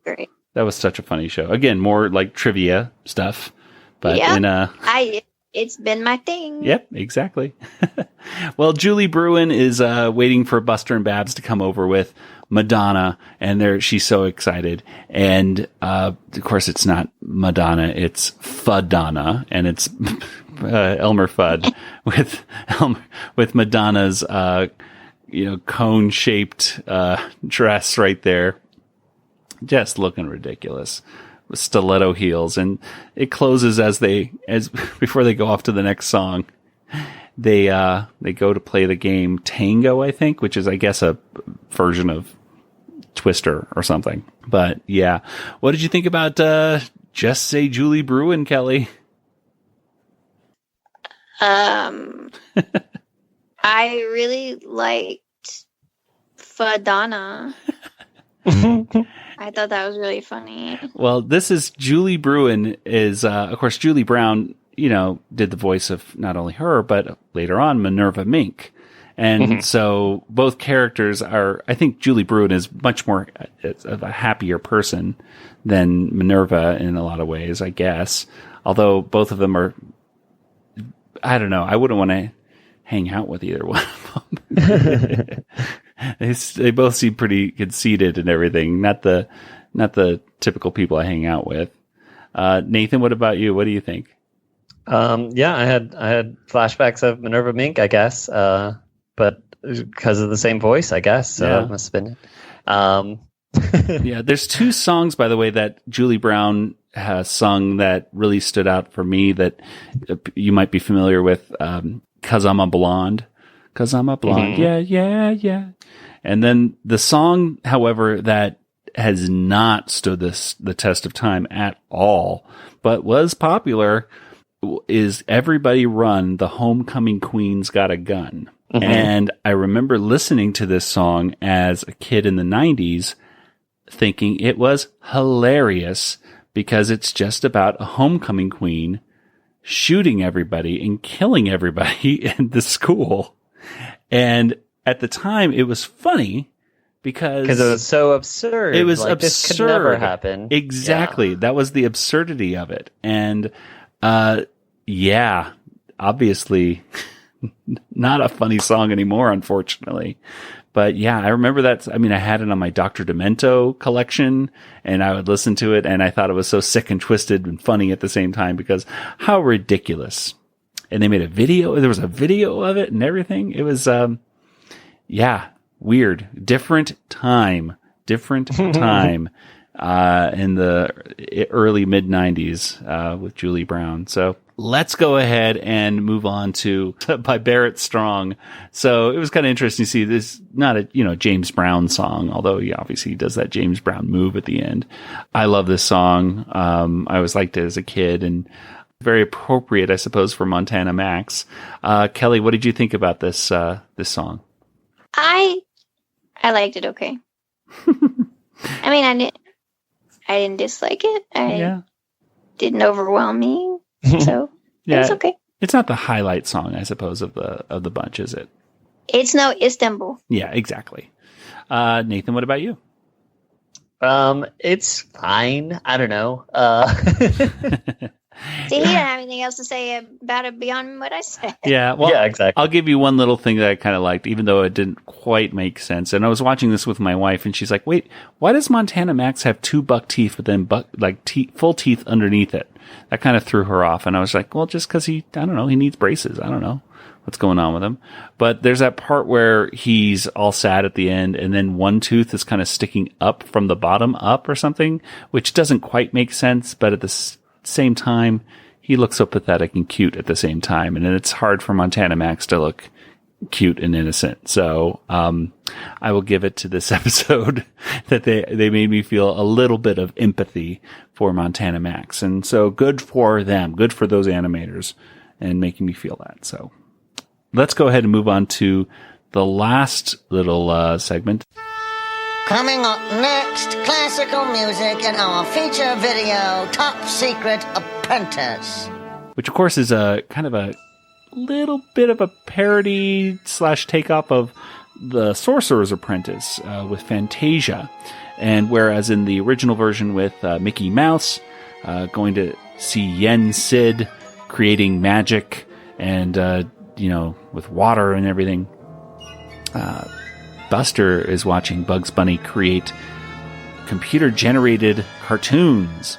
great. That was such a funny show. Again, more like trivia stuff, but it's been my thing. Yep, exactly. Well, Julie Bruin is waiting for Buster and Babs to come over with Madonna, and she's so excited. And of course, it's not Madonna; it's Fuddonna, and it's Elmer Fudd with Madonna's cone-shaped dress right there. Just looking ridiculous with stiletto heels, and it closes as before they go off to the next song. They go to play the game Tango, I think, which is, I guess, a version of Twister or something. But yeah, what did you think about Just Say Julie Bruin, Kelly? I really liked Fuddonna. I thought that was really funny. Well, this is Julie Bruin of course, Julie Brown, did the voice of not only her, but later on Minerva Mink. And so both characters I think Julie Bruin is much more of a happier person than Minerva in a lot of ways, I guess. Although both of them are, I don't know, I wouldn't want to hang out with either one of them. They both seem pretty conceited and everything. Not the typical people I hang out with. Nathan, what about you? What do you think? Yeah, I had flashbacks of Minerva Mink, I guess, but because of the same voice, I guess. So that must have been it. Yeah, there's two songs, by the way, that Julie Bruin has sung that really stood out for me that you might be familiar with. 'Cause I'm a Blonde. 'Cause I'm a Blonde. Mm-hmm. Yeah, yeah, yeah. And then the song, however, that has not stood the test of time at all, but was popular, is Everybody Run, The Homecoming Queen's Got a Gun. Mm-hmm. And I remember listening to this song as a kid in the 90s, thinking it was hilarious because it's just about a homecoming queen shooting everybody and killing everybody in the school. And at the time, it was funny because it was so absurd. It was like, absurd. This could never happen. Exactly. Yeah. That was the absurdity of it. And yeah, obviously not a funny song anymore, unfortunately. But yeah, I remember that. I mean, I had it on my Dr. Demento collection and I would listen to it and I thought it was so sick and twisted and funny at the same time because how ridiculous. And they made a video. There was a video of it and everything. It was, yeah, weird. Different time in the early mid 90s, with Julie Bruin. So let's go ahead and move on to by Barrett Strong. So it was kind of interesting to see this, not a, James Brown song, although he obviously does that James Brown move at the end. I love this song. I always liked it as a kid and very appropriate, I suppose, for Montana Max. Kelly, what did you think about this song? I liked it okay. I mean, I didn't dislike it. Didn't overwhelm me. So it's okay. It's not the highlight song, I suppose, of the bunch, is it? It's no Istanbul. Yeah, exactly. Nathan, what about you? It's fine. I don't know. See, he didn't have anything else to say about it beyond what I said. Yeah, well, yeah, exactly. I'll give you one little thing that I kind of liked, even though it didn't quite make sense. And I was watching this with my wife, and she's like, "Wait, why does Montana Max have 2 buck teeth, but then full teeth underneath it?" That kind of threw her off. And I was like, "Well, just because he needs braces. I don't know what's going on with him." But there's that part where he's all sad at the end, and then one tooth is kind of sticking up from the bottom up or something, which doesn't quite make sense, but at the same time, he looks so pathetic and cute at the same time. And it's hard for Montana Max to look cute and innocent. So, I will give it to this episode that they made me feel a little bit of empathy for Montana Max. And so good for them, good for those animators and making me feel that. So let's go ahead and move on to the last little, segment. Coming up next, classical music and our feature video, Top Secret Apprentice. Which, of course, is a kind of a little bit of a parody / takeoff of The Sorcerer's Apprentice with Fantasia. And whereas in the original version with Mickey Mouse, going to see Yen Sid creating magic and, with water and everything, Buster is watching Bugs Bunny create computer-generated cartoons,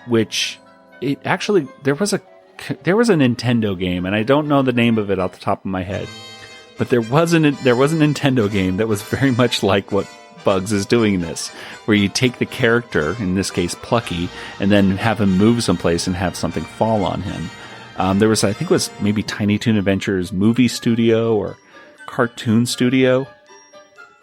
which it actually there was a Nintendo game, and I don't know the name of it off the top of my head, but there was a Nintendo game that was very much like what Bugs is doing in this, where you take the character, in this case Plucky, and then have him move someplace and have something fall on him. There was, I think it was maybe Tiny Toon Adventures movie studio or cartoon studio.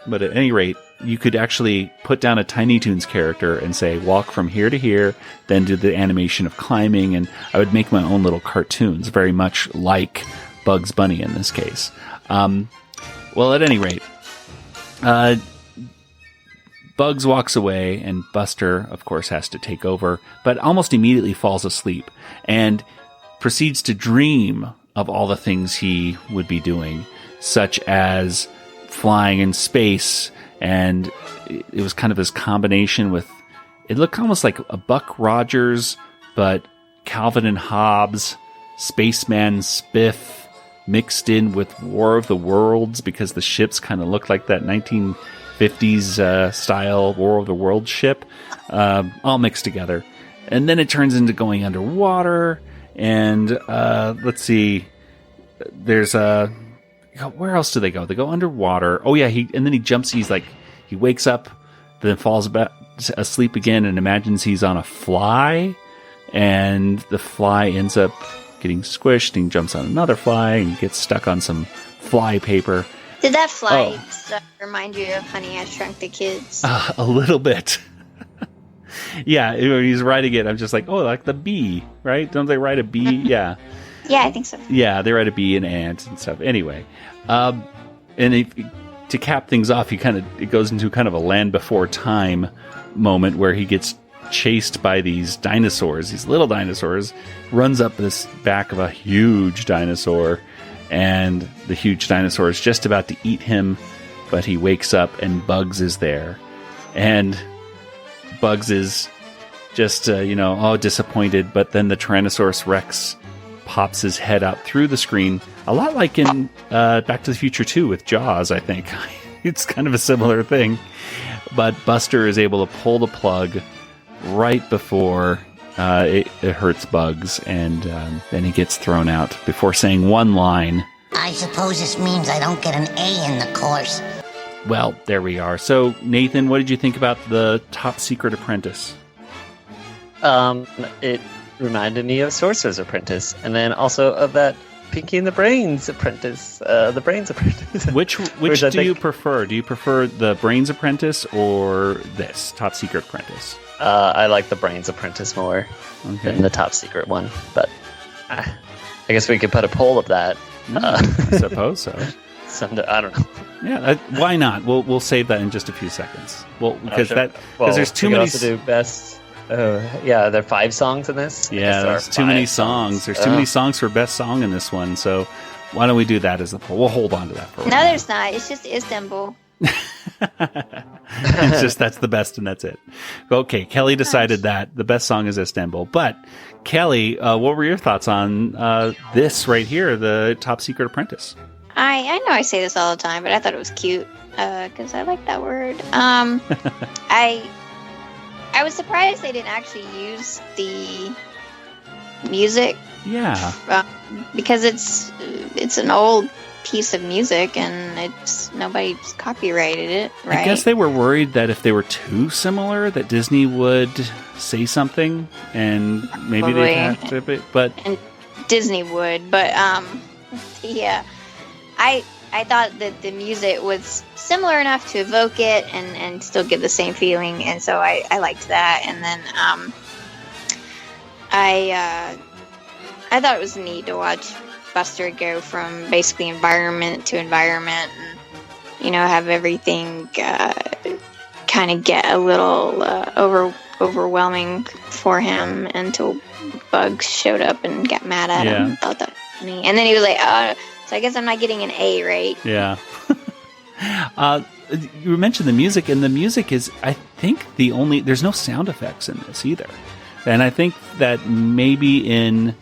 But at any rate, you could actually put down a Tiny Toons character and say, walk from here to here, then do the animation of climbing, and I would make my own little cartoons, very much like Bugs Bunny in this case. Well, at any rate, Bugs walks away, and Buster, of course, has to take over, but almost immediately falls asleep, and proceeds to dream of all the things he would be doing, such as flying in space, and it was kind of this combination with, it looked almost like a Buck Rogers, but Calvin and Hobbes, Spaceman Spiff, mixed in with War of the Worlds, because the ships kind of looked like that 1950s style War of the Worlds ship, all mixed together. And then it turns into going underwater, and let's see, there's where else do they go? They go underwater. Oh yeah, and then he jumps. He wakes up then falls asleep again and imagines he's on a fly, and the fly ends up getting squished and jumps on another fly and gets stuck on some fly paper. Did that fly stuff remind you of Honey, I Shrunk the Kids? A little bit. Yeah, when he's riding it, I'm just like, oh, like the bee, right? Don't they ride a bee? Yeah. Yeah, I think so. Yeah, they ride a bee and ant and stuff. Anyway, to cap things off, it goes into kind of a Land Before Time moment where he gets chased by these dinosaurs, these little dinosaurs, runs up this back of a huge dinosaur, and the huge dinosaur is just about to eat him, but he wakes up and Bugs is there. And Bugs is just, disappointed, but then the Tyrannosaurus Rex pops his head out through the screen, a lot like in Back to the Future 2 with Jaws, I think. It's kind of a similar thing. But Buster is able to pull the plug right before it hurts Bugs, and then he gets thrown out before saying one line. I suppose this means I don't get an A in the course. Well, there we are. So, Nathan, what did you think about the Top Secret Apprentice? It reminded me of Sorcerer's Apprentice, and then also of that Pinky and the Brains Apprentice, the Brains Apprentice. Which do you prefer? Do you prefer the Brains Apprentice or this Top Secret Apprentice? I like the Brains Apprentice more than the Top Secret one, but I guess we could put a poll of that. I suppose so. Someday, I don't know. Yeah, why not? We'll save that in just a few seconds. Well, because there's too many. Also do best. There are 5 songs in this. Yeah, there's too many songs. There's too many songs for best song in this one. So why don't we do that as the poll? We'll hold on to that for a while. No, there's not. It's just Istanbul. It's just that's the best and that's it. Okay, Kelly decided that the best song is Istanbul. But Kelly, what were your thoughts on this right here, the Top Secret Apprentice? I know I say this all the time, but I thought it was cute because I like that word. I was surprised they didn't actually use the music. Yeah. Because it's an old piece of music and nobody's copyrighted it, right? I guess they were worried that if they were too similar that Disney would say something and maybe they'd have to, but and Disney would, but yeah. I thought that the music was similar enough to evoke it and still give the same feeling, and so I liked that. And then I thought it was neat to watch Buster go from basically environment to environment, and have everything kind of get a little overwhelming for him until Bugs showed up and got mad at him. I thought that was funny, and then he was like, so I guess I'm not getting an A, right? Yeah. You mentioned the music, and the music is, I think, there's no sound effects in this either. And I think that maybe in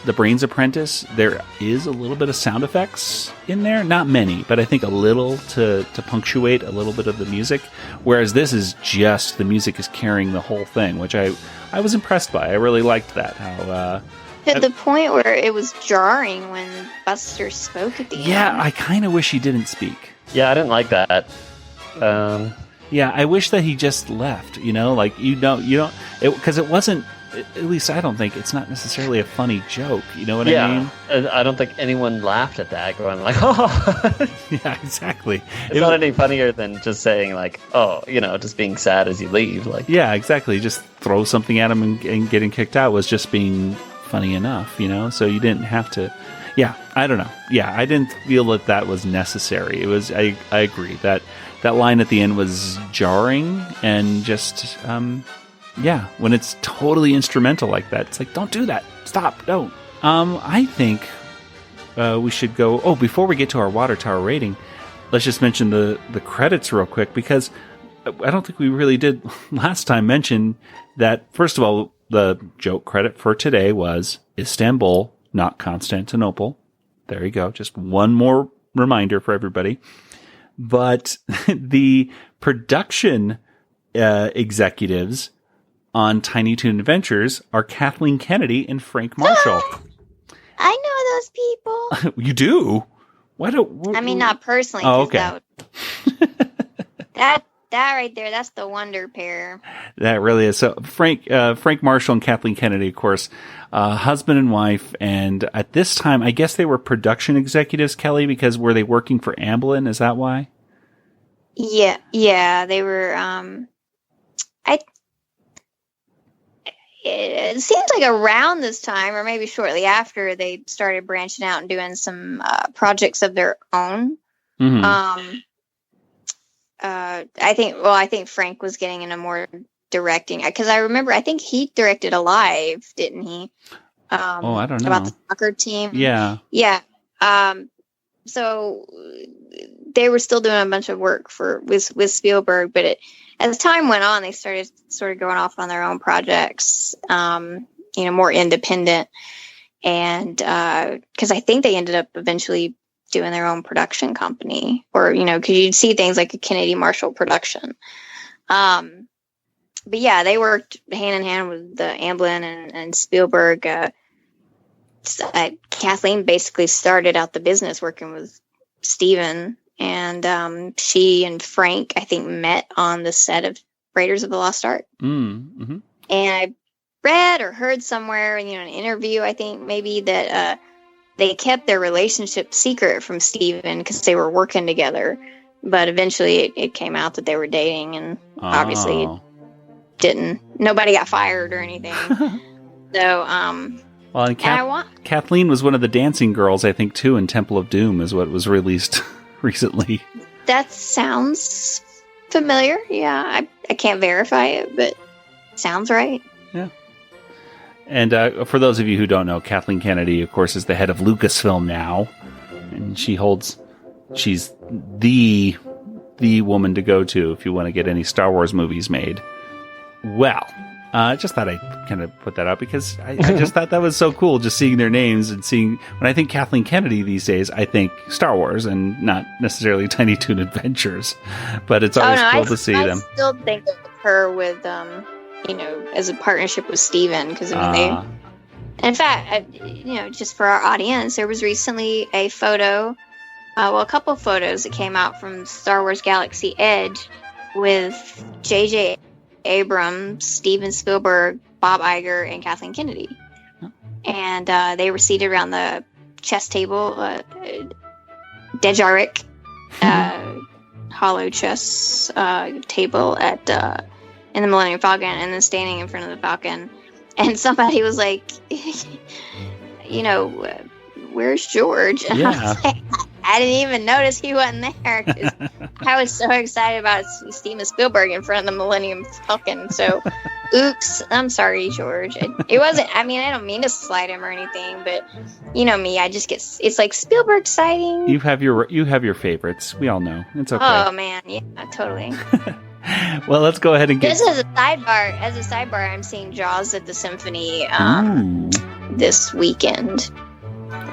The Brains Apprentice, there is a little bit of sound effects in there. Not many, but I think a little to punctuate a little bit of the music. Whereas this is just, the music is carrying the whole thing, which I was impressed by. I really liked that. How to the point where it was jarring when Buster spoke at the end. Yeah, I kind of wish he didn't speak. Yeah, I didn't like that. Yeah, I wish that he just left, because it wasn't, at least I don't think, it's not necessarily a funny joke, you know what I mean? I don't think anyone laughed at that, going like, oh! Yeah, exactly. It's not any funnier than just saying like, oh, just being sad as you leave. Like, yeah, exactly. Just throw something at him and getting kicked out was just being funny enough, so you didn't have to. Yeah, I don't know. Yeah, I didn't feel that was necessary. It was. I agree that line at the end was jarring and just when it's totally instrumental like that, it's like, don't do that. Stop. Don't. I think we should go. Oh, before we get to our Water Tower rating, let's just mention the credits real quick, because I don't think we really did last time mention that. First of all, the joke credit for today was Istanbul, not Constantinople. There you go. Just one more reminder for everybody. But the production executives on Tiny Toon Adventures are Kathleen Kennedy and Frank Marshall. I know those people. You do? I mean, not personally. Oh, okay. That that right there, that's the wonder pair. That really is. So Frank Marshall and Kathleen Kennedy, of course, husband and wife. And at this time, I guess they were production executives, Kelly, because were they working for Amblin? Is that why? Yeah, they were. It seems like around this time, or maybe shortly after, they started branching out and doing some projects of their own. Mm-hmm. I think Frank was getting into more directing, because I remember I think he directed Alive, didn't he? I don't know about the soccer team. Yeah. So they were still doing a bunch of work with Spielberg, but as time went on, they started sort of going off on their own projects, more independent. And because I think they ended up eventually doing their own production company, or, because you'd see things like a Kennedy Marshall production. But yeah, they worked hand in hand with Amblin and Spielberg. Kathleen basically started out the business working with Steven. And she and Frank, I think, met on the set of Raiders of the Lost Ark. Mm-hmm. And I read or heard somewhere, in an interview, I think maybe that they kept their relationship secret from Steven because they were working together. But eventually it came out that they were dating, and obviously it didn't. Nobody got fired or anything. So, well, and Kathleen was one of the dancing girls, I think, too, in Temple of Doom is what was released recently. That sounds familiar. Yeah, I can't verify it, but it sounds right. Yeah. And for those of you who don't know, Kathleen Kennedy, of course, is the head of Lucasfilm now, and she's the woman to go to if you want to get any Star Wars movies made. Well, I just thought I'd kind of put that out because I just thought that was so cool, just seeing their names and seeing, when I think Kathleen Kennedy these days, I think Star Wars and not necessarily Tiny Toon Adventures, but it's always cool to see them. I still think of her with, as a partnership with Steven, because in fact, just for our audience, there was recently a photo, a couple of photos that came out from Star Wars Galaxy Edge with J.J. Abrams, Steven Spielberg, Bob Iger, and Kathleen Kennedy. And they were seated around the chess table, Dejaric hollow chess table at in the Millennium Falcon, and then standing in front of the Falcon. And somebody was like, where's George? And I was like, I didn't even notice he wasn't there, because I was so excited about Steven Spielberg in front of the Millennium Falcon. So, oops, I'm sorry, George. It wasn't, I don't mean to slight him or anything, but me, I just get, it's like Spielberg sighting. You have your favorites. We all know. It's okay. Oh, man. Yeah, totally. Well, let's go ahead and get... Just as a sidebar, I'm seeing Jaws at the Symphony this weekend.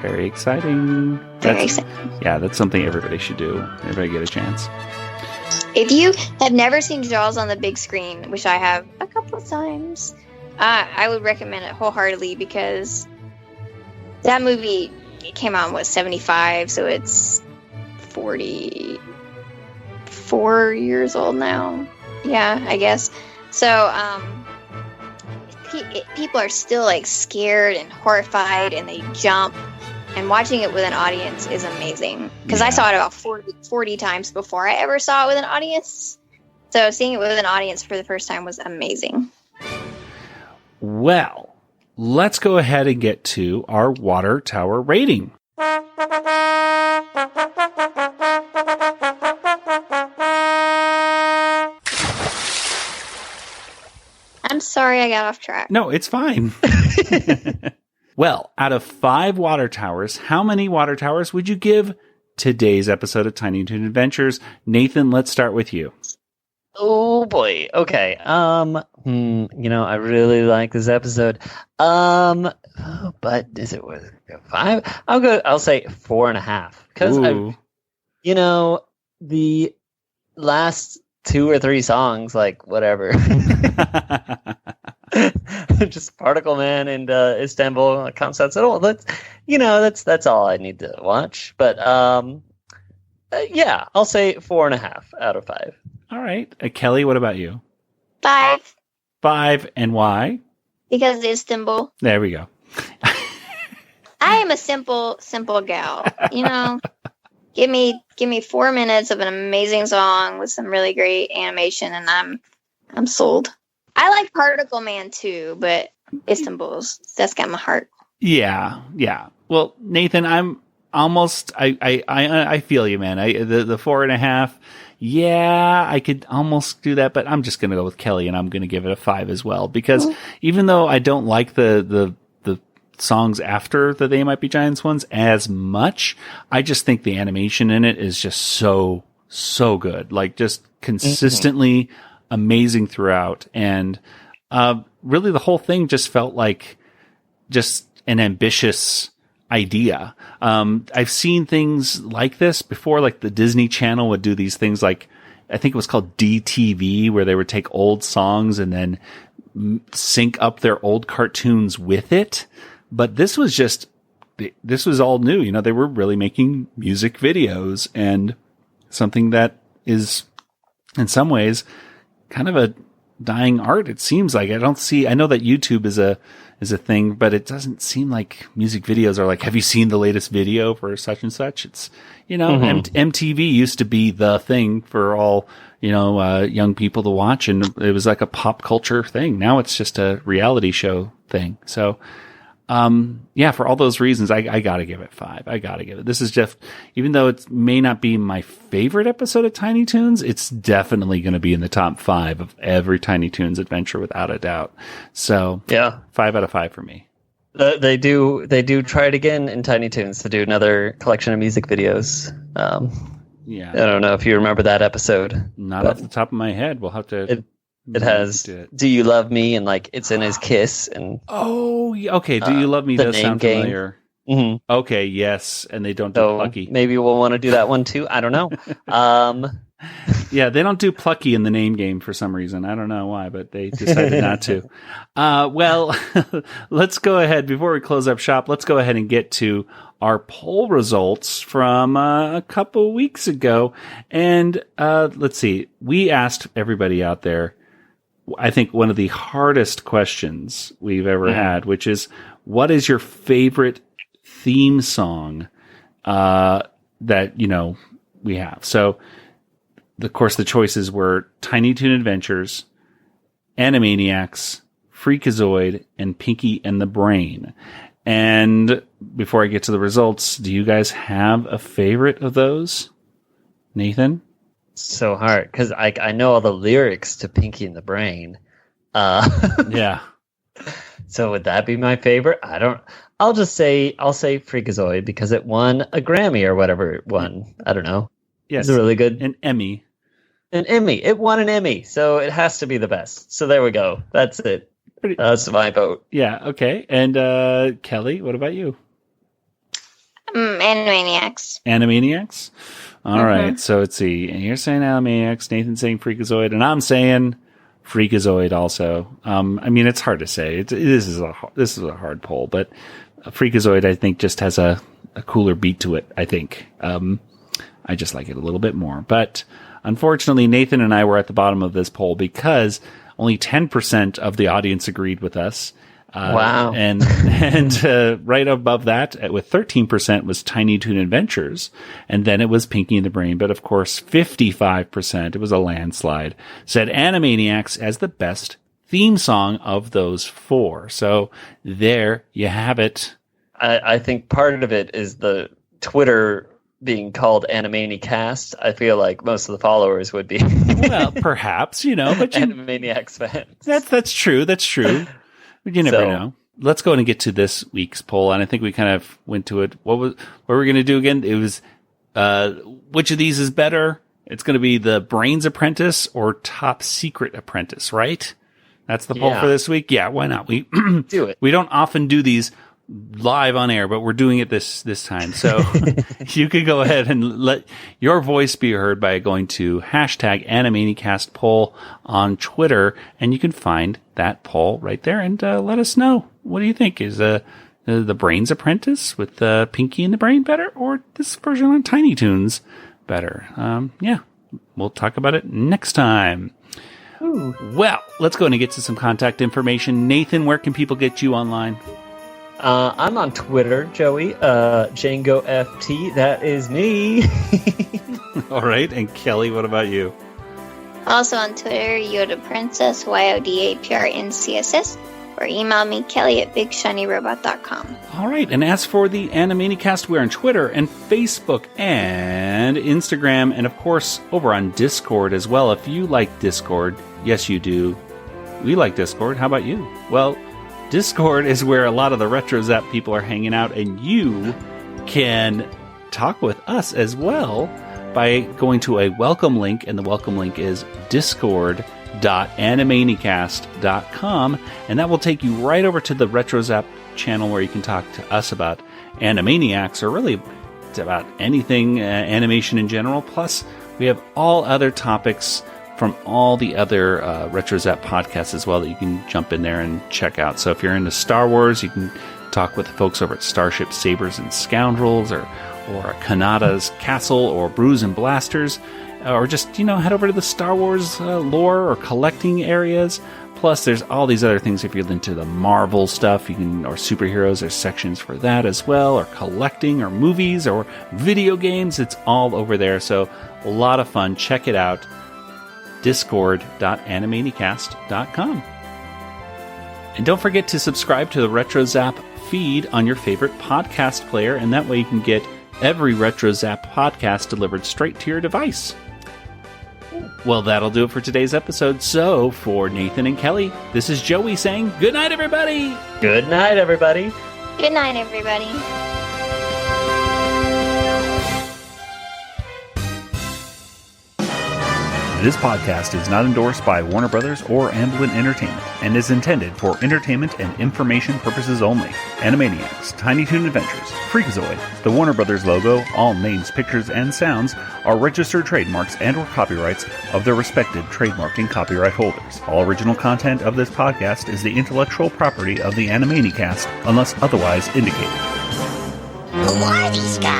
Very exciting. Yeah, that's something everybody should do. Everybody get a chance. If you have never seen Jaws on the big screen, which I have a couple of times, I would recommend it wholeheartedly, because that movie came out in 75, so it's 44 years old now. Yeah, I guess. So, people are still scared and horrified, and they jump. And watching it with an audience is amazing. Because I saw it about 40 times before I ever saw it with an audience. So seeing it with an audience for the first time was amazing. Well, let's go ahead and get to our water tower rating. I'm sorry I got off track. No, it's fine. Well, out of 5 water towers, how many water towers would you give today's episode of Tiny Toon Adventures? Nathan, let's start with you. Oh boy. Okay. I really like this episode. But is it worth 5? I'll say 4.5. Because the last 2 or 3 songs, whatever. Just Particle Man and Istanbul, Constantinople. That's all I need to watch. But I'll say 4.5 out of 5. All right. Kelly, what about you? 5. 5, and why? Because it's Istanbul. There we go. I am a simple gal. You know, give me 4 minutes of an amazing song with some really great animation, and I'm sold. I like Particle Man too, but that's got my heart. Yeah. Well, Nathan, I'm almost. I feel you, man. The 4.5. Yeah, I could almost do that, but I'm just going to go with Kelly, and I'm going to give it a 5 as well, because even though I don't like the songs after the They Might Be Giants ones as much, I just think the animation in it is just so good. Like, just consistently amazing throughout. And really the whole thing just felt like just an ambitious idea. I've seen things like this before, like the Disney Channel would do these things like, I think it was called DTV, where they would take old songs and then sync up their old cartoons with it. But this was all new. You know, they were really making music videos, and something that is in some ways kind of a dying art. It seems like I know that YouTube is a thing, but it doesn't seem like music videos are like, have you seen the latest video for such and such? It's, you know, MTV used to be the thing for all, you know, young people to watch, and it was like a pop culture thing. Now it's just a reality show thing. So, for all those reasons, I gotta give it 5. I gotta give it. This is just, even though it may not be my favorite episode of Tiny Toons, it's definitely going to be in the top 5 of every Tiny Toons adventure without a doubt. So yeah, 5 out of 5 for me. They do try it again in Tiny Toons to do another collection of music videos. I don't know if you remember that episode. Not off the top of my head. We'll have to. It has "Do You Love Me" and like it's in his kiss and okay. "Do You Love Me" does sound familiar. Mm-hmm. Okay, yes, and they don't do Plucky. Maybe we'll want to do that one too. I don't know. Yeah, they don't do Plucky in the name game for some reason. I don't know why, but they decided not to. Well, let's go ahead before we close up shop. Let's go ahead and get to our poll results from a couple weeks ago, and let's see. We asked everybody out there, I think, one of the hardest questions we've ever had, which is, what is your favorite theme song that, you know, we have? So, of course, the choices were Tiny Toon Adventures, Animaniacs, Freakazoid, and Pinky and the Brain. And before I get to the results, do you guys have a favorite of those? Nathan? So hard, because I know all the lyrics to Pinky and the Brain. Yeah. So would that be my favorite? I'll say Freakazoid because it won a Grammy or whatever it won. I don't know. Yes. It's really good. An Emmy. It won an Emmy, so it has to be the best. So there we go. That's it. That's my vote. Yeah, okay. And Kelly, what about you? Animaniacs. Animaniacs? All right, so let's see. You're saying Animaniacs, Nathan's saying Freakazoid, and I'm saying Freakazoid also. I mean, it's hard to say. This is a hard poll, but Freakazoid, I think, just has a cooler beat to it, I think. I just like it a little bit more. But unfortunately, Nathan and I were at the bottom of this poll because only 10% of the audience agreed with us. Wow. And right above that, with 13%, was Tiny Toon Adventures. And then it was Pinky and the Brain. But of course, 55%, it was a landslide, said Animaniacs as the best theme song of those 4. So there you have it. I think part of it is the Twitter being called Animaniacast. I feel like most of the followers would be well, perhaps, you know, but Animaniacs fans. That's true. That's true. You never know. Let's go and get to this week's poll, and I think we kind of went to it. What were we going to do again? It was which of these is better? It's going to be the Brains Apprentice or Top Secret Apprentice, right? That's the poll for this week. Yeah, why not? We do it. We don't often do these live on air, but we're doing it this time. So you could go ahead and let your voice be heard by going to #AnimaniCastPoll on Twitter, and you can find that poll right there and let us know. What do you think? Is the Brains Apprentice with Pinky and the Brain better, or this version on Tiny Toons better? we'll talk about it next time. Ooh. Well, let's go and get to some contact information. Nathan, where can people get you online? I'm on Twitter, Joey. Django FT. That is me. All right. And Kelly, what about you? Also on Twitter, Yoda Princess, YODAPRNCSS, or email me, Kelly at BigShinyRobot.com. All right. And as for the Animaniacast, we're on Twitter and Facebook and Instagram, and of course over on Discord as well. If you like Discord, yes, you do. We like Discord. How about you? Well, Discord is where a lot of the Retro Zap people are hanging out, and you can talk with us as well by going to a welcome link, and the welcome link is discord.animaniacast.com, and that will take you right over to the Retro Zap channel where you can talk to us about Animaniacs, or really about anything animation in general. Plus, we have all other topics from all the other Retro Zap podcasts as well that you can jump in there and check out. So if you're into Star Wars, you can talk with the folks over at Starship Sabers and Scoundrels, or Kanada's Castle, or Brews and Blasters, or just, head over to the Star Wars lore or collecting areas. Plus, there's all these other things if you're into the Marvel stuff, or superheroes, there's sections for that as well, or collecting, or movies, or video games. It's all over there, so a lot of fun. Check it out, discord.animaniacast.com. And don't forget to subscribe to the Retro Zap feed on your favorite podcast player, and that way you can get every Retro Zap podcast delivered straight to your device. Well, that'll do it for today's episode. So, for Nathan and Kelly, this is Joey saying, good night, everybody! Good night, everybody! Good night, everybody. This podcast is not endorsed by Warner Brothers or Amblin Entertainment and is intended for entertainment and information purposes only. Animaniacs, Tiny Toon Adventures, Freakazoid, the Warner Brothers logo, all names, pictures, and sounds are registered trademarks and/or copyrights of their respective trademark and copyright holders. All original content of this podcast is the intellectual property of the Animaniacast unless otherwise indicated. Who are these guys?